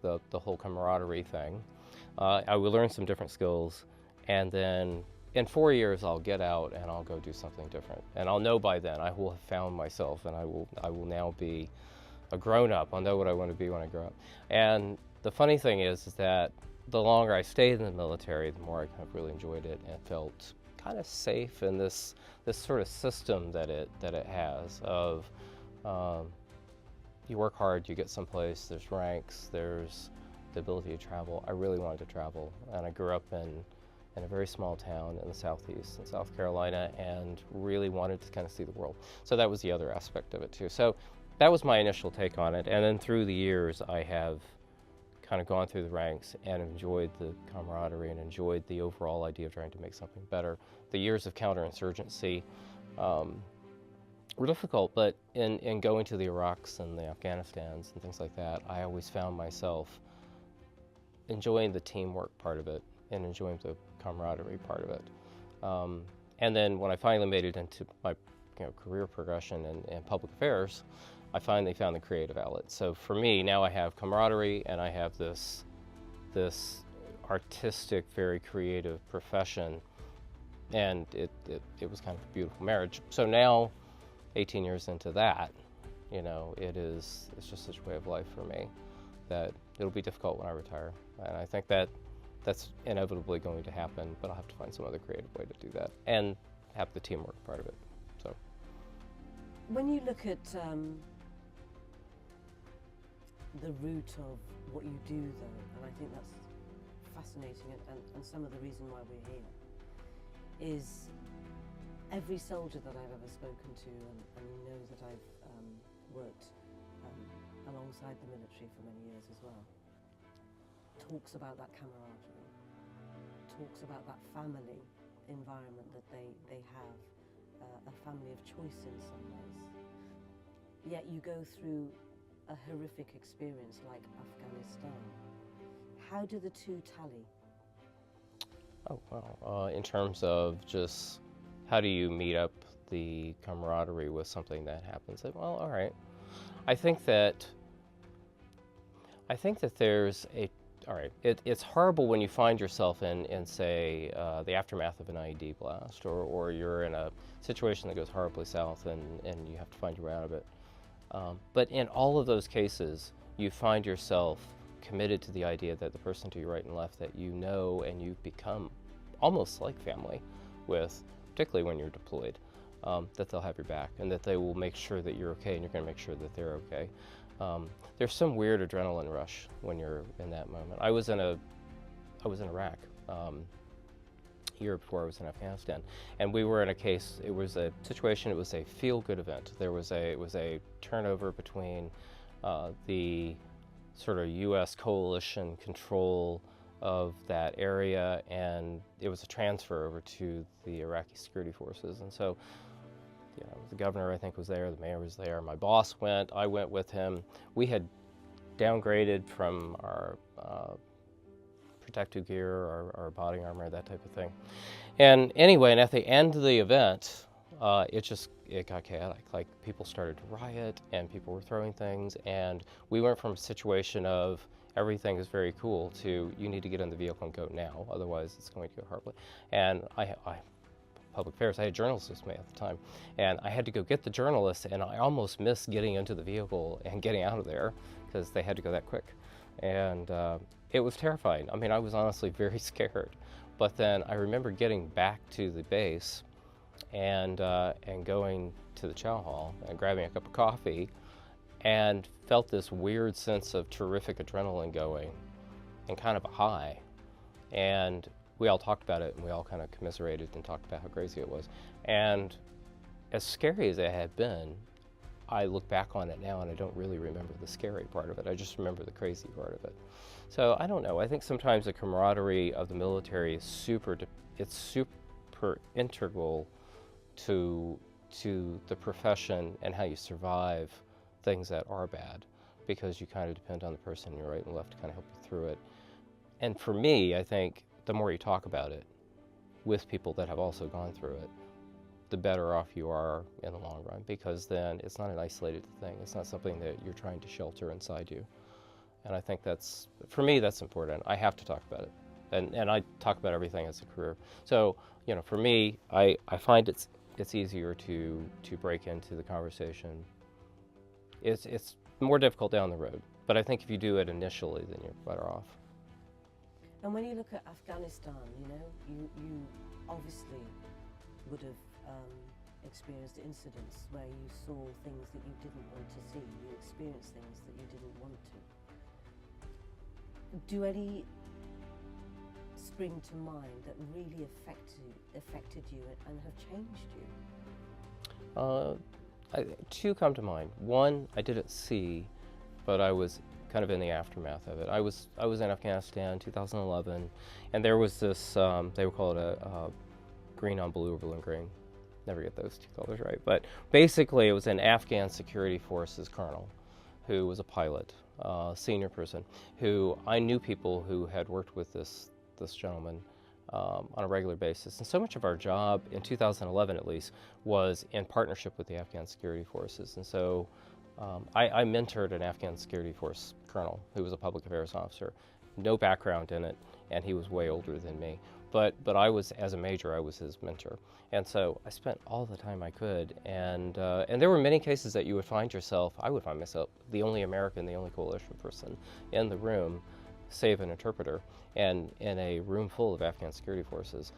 the whole camaraderie thing. I will learn some different skills, and then in 4 years I'll get out and I'll go do something different. And I'll know by then I will have found myself, and I will now be a grown up. I'll know what I want to be when I grow up. And the funny thing is that the longer I stayed in the military, the more I kind of really enjoyed it and felt kind of safe in this sort of system that it has of you work hard, you get someplace, there's ranks, there's the ability to travel. I really wanted to travel, and I grew up in a very small town in the southeast in South Carolina and really wanted to kind of see the world. So that was the other aspect of it too. So that was my initial take on it, and then through the years I have kind of gone through the ranks and enjoyed the camaraderie and enjoyed the overall idea of trying to make something better. The years of counterinsurgency were difficult, but in going to the Iraqs and the Afghanistans and things like that, I always found myself enjoying the teamwork part of it and enjoying the camaraderie part of it. And then when I finally made it into my career progression in public affairs, I finally found the creative outlet. So for me, now I have camaraderie and I have this artistic, very creative profession, and it was kind of a beautiful marriage. So now, 18 years into that, it's just such a way of life for me that it'll be difficult when I retire. And I think that's inevitably going to happen, but I'll have to find some other creative way to do that and have the teamwork part of it. So, when you look at the root of what you do, though, and I think that's fascinating, and some of the reason why we're here is every soldier that I've ever spoken to, and you know that I've worked alongside the military for many years as well, talks about that camaraderie, talks about that family environment that they have, a family of choice in some ways. Yet you go through a horrific experience like Afghanistan. How do the two tally? oh well, in terms of just how do you meet up the camaraderie with something that happens? Well, all right. I think that there's a all right. It's horrible when you find yourself in say, the aftermath of an IED blast, or you're in a situation that goes horribly south and you have to find your way out of it. But in all of those cases, you find yourself committed to the idea that the person to your right and left that you know and you've become almost like family with, particularly when you're deployed, that they'll have your back and that they will make sure that you're okay and you're going to make sure that they're okay. There's some weird adrenaline rush when you're in that moment. I was in Iraq a year before I was in Afghanistan, and we were in a case. It was a situation. It was a feel-good event. It was a turnover between the sort of U.S. coalition control of that area, and it was a transfer over to the Iraqi security forces. And so, the governor, I think, was there, the mayor was there, my boss went, I went with him. We had downgraded from our protective gear, our body armor, that type of thing. And anyway, and at the end of the event, it got chaotic. Like, people started to riot, and people were throwing things, and we went from a situation of everything is very cool to you need to get in the vehicle and go now, otherwise it's going to go horribly. And I public affairs, I had journalists with me at the time, and I had to go get the journalists, and I almost missed getting into the vehicle and getting out of there because they had to go that quick. And it was terrifying. I mean, I was honestly very scared. But then I remember getting back to the base and going to the chow hall and grabbing a cup of coffee and felt this weird sense of terrific adrenaline going and kind of a high. And we all talked about it, and we all kind of commiserated and talked about how crazy it was. And as scary as it had been, I look back on it now and I don't really remember the scary part of it. I just remember the crazy part of it. So I don't know. I think sometimes the camaraderie of the military is super integral to the profession and how you survive things that are bad, because you kind of depend on the person on your right and left to kind of help you through it. And for me, I think the more you talk about it with people that have also gone through it, the better off you are in the long run, because then it's not an isolated thing. It's not something that you're trying to shelter inside you. And I think that's, for me, that's important. I have to talk about it. And I talk about everything as a career. So, you know, for me, I find it's easier to break into the conversation. It's more difficult down the road, but I think if you do it initially, then you're better off. And when you look at Afghanistan, you know, you obviously would have experienced incidents where you saw things that you didn't want to see, you experienced things that you didn't want to. Do any spring to mind that really affected you and have changed you? Two come to mind. One, I didn't see, but I was kind of in the aftermath of it. I was in Afghanistan 2011, and there was this, they would call it a green on blue or blue and green. Never get those two colors right. But basically, it was an Afghan security forces colonel who was a pilot, senior person, who I knew people who had worked with this gentleman on a regular basis. And so much of our job, in 2011 at least, was in partnership with the Afghan security forces. And so I mentored an Afghan security force colonel who was a public affairs officer, no background in it, and he was way older than me. But I was, as a major, I was his mentor. And so I spent all the time I could. And there were many cases that you would find yourself, I would find myself, the only American, the only coalition person in the room, save an interpreter, and in a room full of Afghan security forces.